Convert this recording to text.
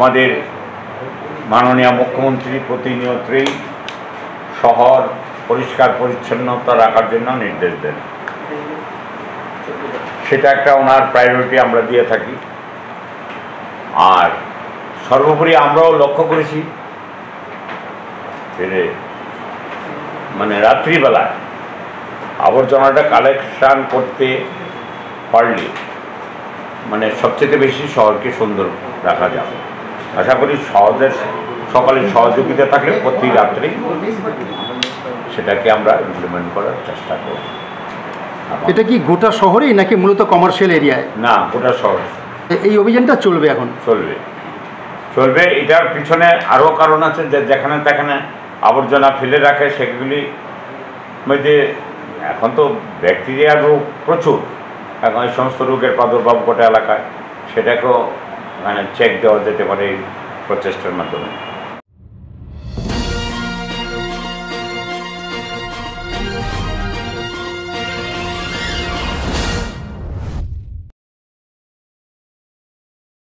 আমাদের মাননীয় মুখ্যমন্ত্রী প্রতিনিয়তই শহর পরিষ্কার পরিচ্ছন্নতা রাখার জন্য নির্দেশ দেন। সেটা একটা ওনার প্রায়োরিটি আমরা দিয়ে থাকি। আর সর্বোপরি আমরাও লক্ষ্য করেছি যে মানে রাত্রিবেলায় আবর্জনাটা কালেকশন করতে পারলে মানে সবচেয়ে বেশি শহরকে সুন্দর রাখা যাবে। আশা করি শহরের সকালে সহযোগিতা থাকলে প্রতি রাত্রে সেটাকে আমরা ইমপ্লিমেন্ট করার চেষ্টা করব। এটা কি গোটা শহরেই নাকি মূলত কমার্শিয়াল এরিয়ায়? না, গোটা শহর এই অভিযানটা চলবে এখন? চলবে। এটার পিছনে আরও কারণ আছে, যে যেখানে তেখানে আবর্জনা ফেলে রাখে সেগুলি মধ্যে এখন তো ব্যাকটেরিয়ার রোগ প্রচুর, এখন এই সমস্ত রোগের প্রাদুর্ভাব গোটা এলাকায়, সেটাকেও মানে চেক দেওয়া যেতে পারে এই প্রচেষ্টার মাধ্যমে।